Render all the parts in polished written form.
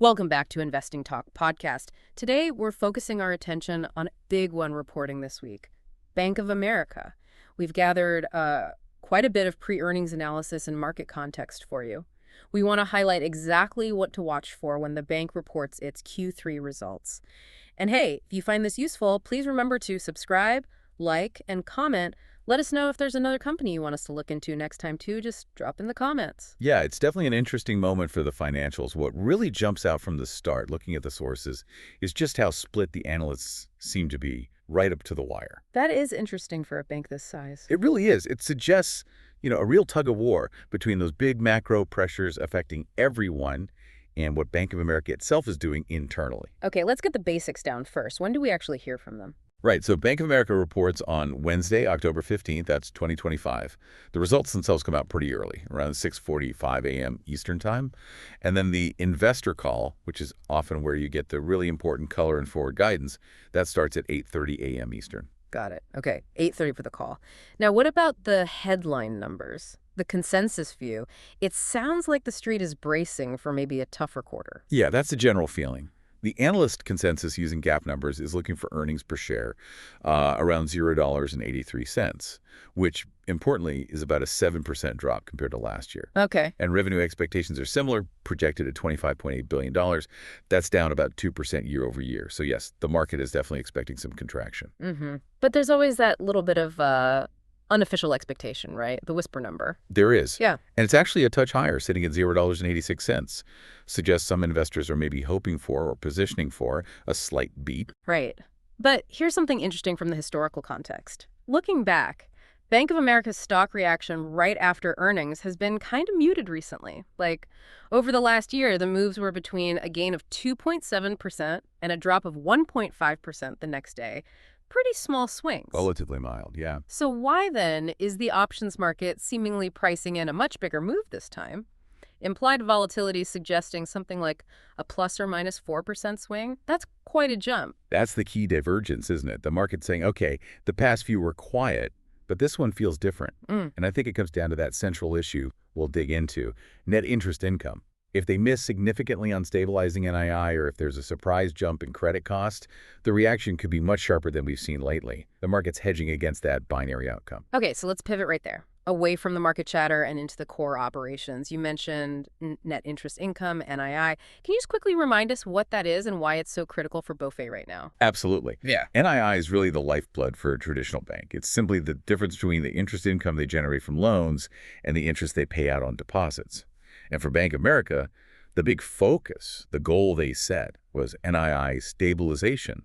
Welcome back to Investing Talk podcast. Today, we're focusing our attention on a big one reporting this week, Bank of America. We've gathered quite a bit of pre-earnings analysis and market context for you. We want to highlight exactly what to watch for when the bank reports its Q3 results. And hey, if you find this useful, please remember to subscribe, like, and comment. Let us know if there's another company you want us to look into next time, too. Just drop in the comments. Yeah, it's definitely an interesting moment for the financials. What really jumps out from the start, looking at the sources, is just how split the analysts seem to be right up to the wire. That is interesting for a bank this size. It really is. It suggests, a real tug of war between those big macro pressures affecting everyone and what Bank of America itself is doing internally. Okay, let's get the basics down first. When do we actually hear from them? Right, so Bank of America reports on Wednesday, October 15th, that's 2025. The results themselves come out pretty early, around 6:45 a.m. Eastern Time. And then the investor call, which is often where you get the really important color and forward guidance, that starts at 8:30 a.m. Eastern. Got it. Okay, 8:30 for the call. Now, what about the headline numbers? The consensus view? It sounds like the street is bracing for maybe a tougher quarter. Yeah, that's the general feeling. The analyst consensus using GAAP numbers is looking for earnings per share around $0.83, which, importantly, is about a 7% drop compared to last year. Okay. And revenue expectations are similar, projected at $25.8 billion. That's down about 2% year over year. So yes, the market is definitely expecting some contraction. But there's always that little bit of unofficial expectation, right? The whisper number. There is. Yeah. And it's actually a touch higher, sitting at $0.86. Suggests some investors are maybe hoping for or positioning for a slight beat. Right. But here's something interesting from the historical context. Looking back, Bank of America's stock reaction right after earnings has been kind of muted recently. Like, over the last year, the moves were between a gain of 2.7% and a drop of 1.5% the next day. Pretty small swings. Relatively mild, yeah. So why, then, is the options market seemingly pricing in a much bigger move this time? Implied volatility suggesting something like a plus or minus 4% swing? That's quite a jump. That's the key divergence, isn't it? The market's saying, okay, the past few were quiet, but this one feels different. And I think it comes down to that central issue we'll dig into, net interest income. If they miss significantly on stabilizing NII, or if there's a surprise jump in credit cost, the reaction could be much sharper than we've seen lately. The market's hedging against that binary outcome. Okay, so let's pivot right there, away from the market chatter and into the core operations. You mentioned net interest income, NII. Can you just quickly remind us what that is and why it's so critical for BofA right now? Absolutely. Yeah. NII is really the lifeblood for a traditional bank. It's simply the difference between the interest income they generate from loans and the interest they pay out on deposits. And for Bank of America, the big focus, the goal they set, was NII stabilization.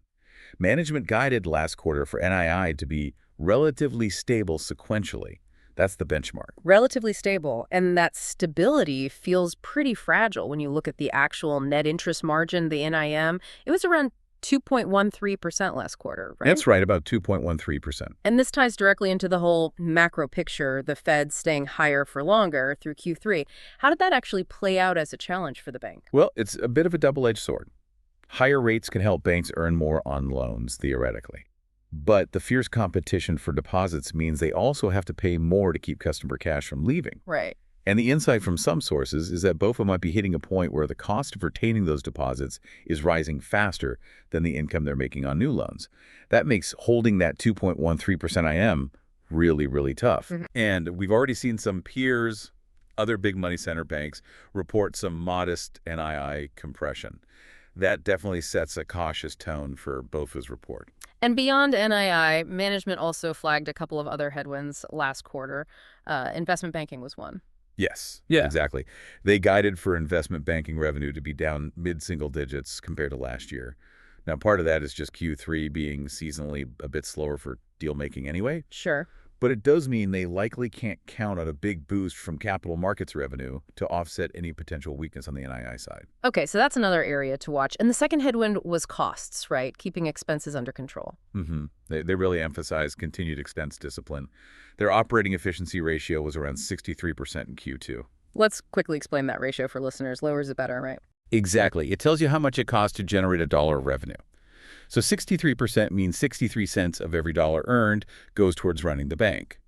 Management guided last quarter for NII to be relatively stable sequentially. That's the benchmark. Relatively stable, and that stability feels pretty fragile when you look at the actual net interest margin, the NIM. It was around 2.13% last quarter, right? That's right, about 2.13%. And this ties directly into the whole macro picture, the Fed staying higher for longer through Q3. How did that actually play out as a challenge for the bank? Well, it's a bit of a double-edged sword. Higher rates can help banks earn more on loans, theoretically. But the fierce competition for deposits means they also have to pay more to keep customer cash from leaving. Right. And the insight from some sources is that BofA might be hitting a point where the cost of retaining those deposits is rising faster than the income they're making on new loans. That makes holding that 2.13% IM really, really tough. And we've already seen some peers, other big money center banks, report some modest NII compression. That definitely sets a cautious tone for BofA's report. And beyond NII, management also flagged a couple of other headwinds last quarter. Investment banking was one. Yes, exactly. They guided for investment banking revenue to be down mid-single digits compared to last year. Now, part of that is just Q3 being seasonally a bit slower for deal making anyway. Sure. But it does mean they likely can't count on a big boost from capital markets revenue to offset any potential weakness on the NII side. Okay, so that's another area to watch. And the second headwind was costs, right? Keeping expenses under control. They really emphasize continued expense discipline. Their operating efficiency ratio was around 63% in Q2. Let's quickly explain that ratio for listeners. Lower is better, right? Exactly. It tells you how much it costs to generate $1 of revenue. So 63% means 63 cents of every dollar earned goes towards running the bank.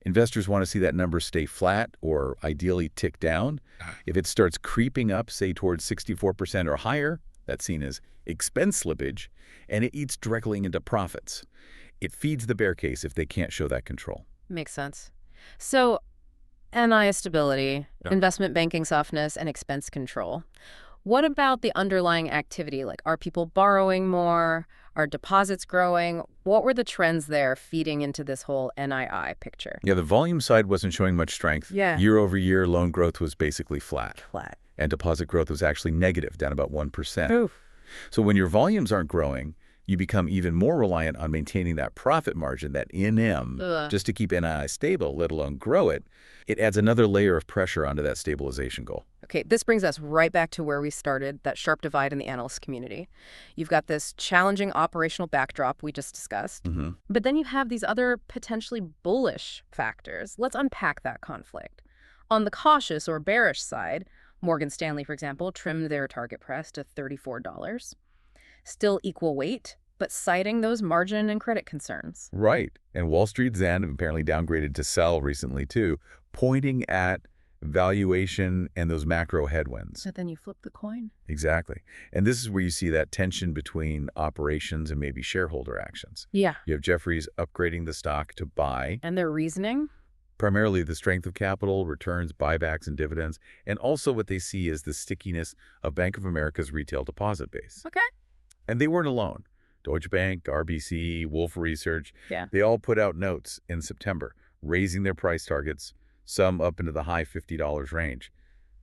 Investors want to see that number stay flat or ideally tick down. If it starts creeping up, say towards 64% or higher, that's seen as expense slippage, and it eats directly into profits. It feeds the bear case if they can't show that control. Makes sense. So, NII stability, investment banking softness, and expense control. What about the underlying activity? Like, are people borrowing more? Are deposits growing? What were the trends there feeding into this whole NII picture? Yeah, the volume side wasn't showing much strength. Yeah. Year over year, loan growth was basically flat. Flat. And deposit growth was actually negative, down about 1%. Oof. So when your volumes aren't growing, you become even more reliant on maintaining that profit margin, that NM, just to keep NII stable, let alone grow it. It adds another layer of pressure onto that stabilization goal. Okay, this brings us right back to where we started, that sharp divide in the analyst community. You've got this challenging operational backdrop we just discussed, but then you have these other potentially bullish factors. Let's unpack that conflict. On the cautious or bearish side, Morgan Stanley, for example, trimmed their target price to $34. Still equal weight, but citing those margin and credit concerns. Right. And Wall Street's Zen apparently downgraded to sell recently, too, pointing at valuation and those macro headwinds. But then you flip the coin. Exactly. And this is where you see that tension between operations and maybe shareholder actions. Yeah. You have Jefferies upgrading the stock to buy. And their reasoning? Primarily the strength of capital, returns, buybacks, and dividends, and also what they see as the stickiness of Bank of America's retail deposit base. Okay. And they weren't alone. Deutsche Bank, RBC, Wolf Research, they all put out notes in September, raising their price targets, some up into the high $50 range.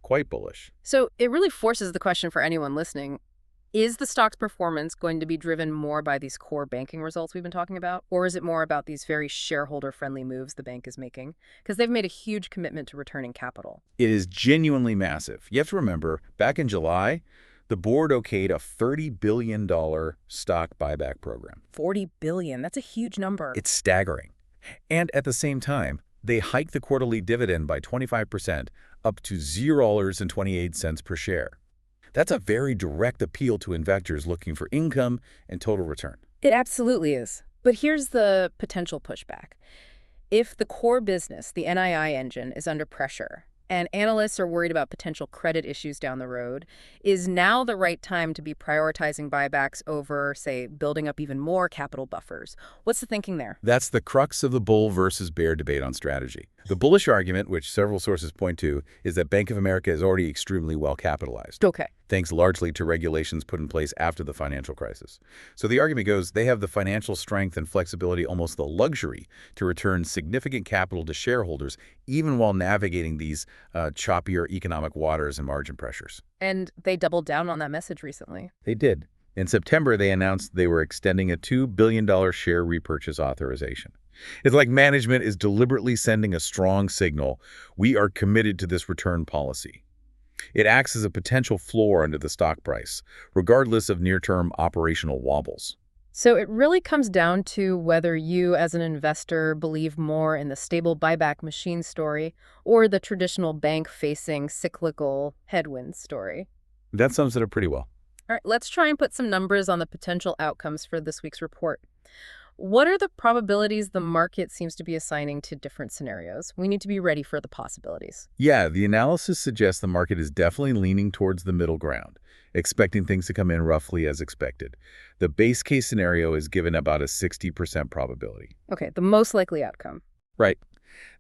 Quite bullish. So it really forces the question for anyone listening. Is the stock's performance going to be driven more by these core banking results we've been talking about? Or is it more about these very shareholder-friendly moves the bank is making? Because they've made a huge commitment to returning capital. It is genuinely massive. You have to remember, back in July, the board okayed a $30 billion stock buyback program. $40 billion. That's a huge number. It's staggering. And at the same time, they hiked the quarterly dividend by 25%, up to $0.28 per share. That's a very direct appeal to investors looking for income and total return. It absolutely is. But here's the potential pushback. If the core business, the NII engine, is under pressure, and analysts are worried about potential credit issues down the road, is now the right time to be prioritizing buybacks over, say, building up even more capital buffers? What's the thinking there? That's the crux of the bull versus bear debate on strategy. The bullish argument, which several sources point to, is that Bank of America is already extremely well capitalized. Okay. Thanks largely to regulations put in place after the financial crisis. So the argument goes they have the financial strength and flexibility, almost the luxury, to return significant capital to shareholders, even while navigating these choppier economic waters and margin pressures. And they doubled down on that message recently. They did. In September, they announced they were extending a $2 billion share repurchase authorization. It's like management is deliberately sending a strong signal. We are committed to this return policy. It acts as a potential floor under the stock price, regardless of near-term operational wobbles. So it really comes down to whether you, as an investor, believe more in the stable buyback machine story or the traditional bank-facing cyclical headwinds story. That sums it up pretty well. All right, let's try and put some numbers on the potential outcomes for this week's report. What are the probabilities the market seems to be assigning to different scenarios? We need to be ready for the possibilities. Yeah, the analysis suggests the market is definitely leaning towards the middle ground, expecting things to come in roughly as expected. The base case scenario is given about a 60% probability. Okay, the most likely outcome. Right.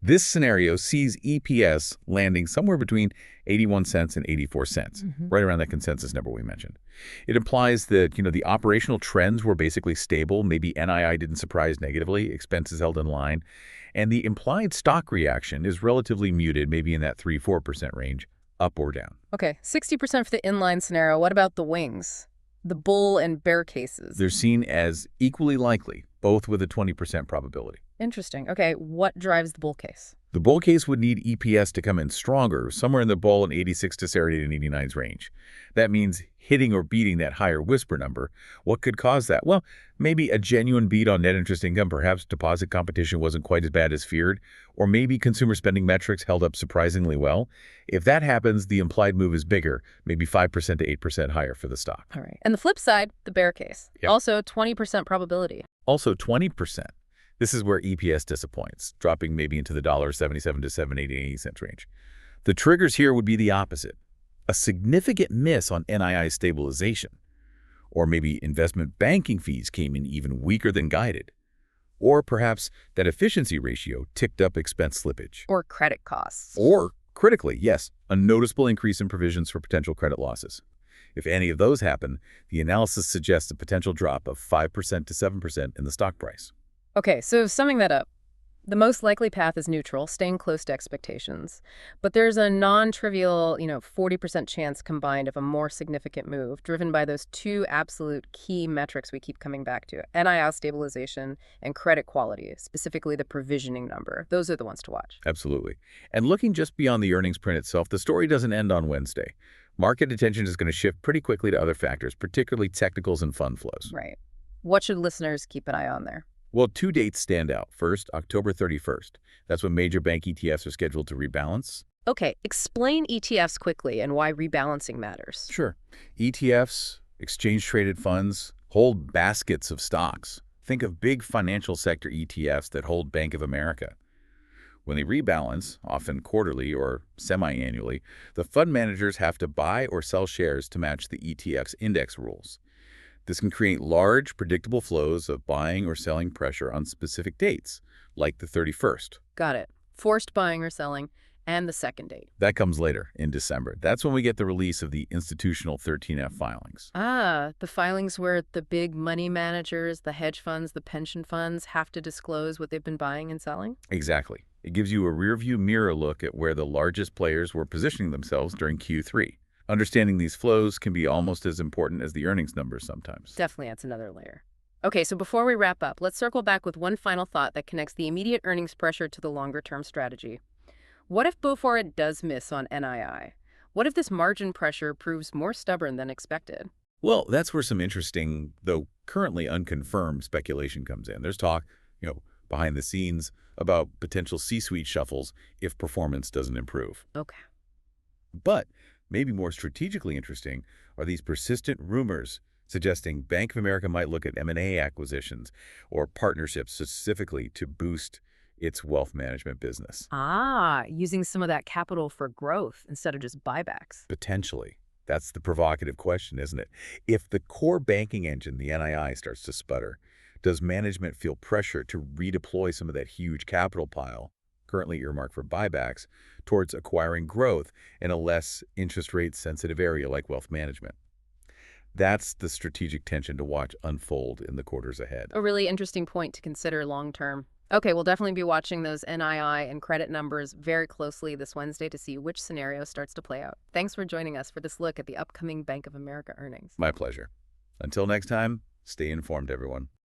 This scenario sees EPS landing somewhere between 81 cents and 84 cents, right around that consensus number we mentioned. It implies that, the operational trends were basically stable. Maybe NII didn't surprise negatively, expenses held in line, and the implied stock reaction is relatively muted, maybe in that 3-4% range, up or down. Okay, 60% for the inline scenario. What about the wings? The bull and bear cases? They're seen as equally likely, both with a 20% probability. Interesting. Okay, what drives the bull case? The bull case would need EPS to come in stronger, somewhere in the bull and 86 to 89's range. That means hitting or beating that higher whisper number. What could cause that? Well, maybe a genuine beat on net interest income. Perhaps deposit competition wasn't quite as bad as feared. Or maybe consumer spending metrics held up surprisingly well. If that happens, the implied move is bigger, maybe 5% to 8% higher for the stock. All right. And the flip side, the bear case. Yep. Also 20% probability. Also 20%. This is where EPS disappoints, dropping maybe into the $1.77 to $7.88 range. The triggers here would be the opposite. A significant miss on NII stabilization. Or maybe investment banking fees came in even weaker than guided. Or perhaps that efficiency ratio ticked up expense slippage. Or credit costs. Or, critically, yes, a noticeable increase in provisions for potential credit losses. If any of those happen, the analysis suggests a potential drop of 5% to 7% in the stock price. Okay, so summing that up, the most likely path is neutral, staying close to expectations. But there's a non-trivial, 40% chance combined of a more significant move, driven by those two absolute key metrics we keep coming back to, NII stabilization and credit quality, specifically the provisioning number. Those are the ones to watch. Absolutely. And looking just beyond the earnings print itself, the story doesn't end on Wednesday. Market attention is going to shift pretty quickly to other factors, particularly technicals and fund flows. Right. What should listeners keep an eye on there? Well, two dates stand out. First, October 31st. That's when major bank ETFs are scheduled to rebalance. Okay, explain ETFs quickly and why rebalancing matters. Sure. ETFs, exchange-traded funds, hold baskets of stocks. Think of big financial sector ETFs that hold Bank of America. When they rebalance, often quarterly or semi-annually, the fund managers have to buy or sell shares to match the ETF's index rules. This can create large, predictable flows of buying or selling pressure on specific dates, like the 31st. Got it. Forced buying or selling, and the second date. That comes later, in December. That's when we get the release of the institutional 13F filings. Ah, the filings where the big money managers, the hedge funds, the pension funds have to disclose what they've been buying and selling? Exactly. It gives you a rearview mirror look at where the largest players were positioning themselves during Q3. Understanding these flows can be almost as important as the earnings numbers sometimes. Definitely adds another layer. Okay, so before we wrap up, let's circle back with one final thought that connects the immediate earnings pressure to the longer-term strategy. What if Beaufort does miss on NII? What if this margin pressure proves more stubborn than expected? Well, that's where some interesting, though currently unconfirmed, speculation comes in. There's talk, behind the scenes about potential C-suite shuffles if performance doesn't improve. Okay. But maybe more strategically interesting are these persistent rumors suggesting Bank of America might look at M&A acquisitions or partnerships specifically to boost its wealth management business. Ah, using some of that capital for growth instead of just buybacks. Potentially. That's the provocative question, isn't it? If the core banking engine, the NII, starts to sputter, does management feel pressure to redeploy some of that huge capital pile, currently earmarked for buybacks, towards acquiring growth in a less interest rate sensitive area like wealth management? That's the strategic tension to watch unfold in the quarters ahead. A really interesting point to consider long term. Okay, we'll definitely be watching those NII and credit numbers very closely this Wednesday to see which scenario starts to play out. Thanks for joining us for this look at the upcoming Bank of America earnings. My pleasure. Until next time, stay informed, everyone.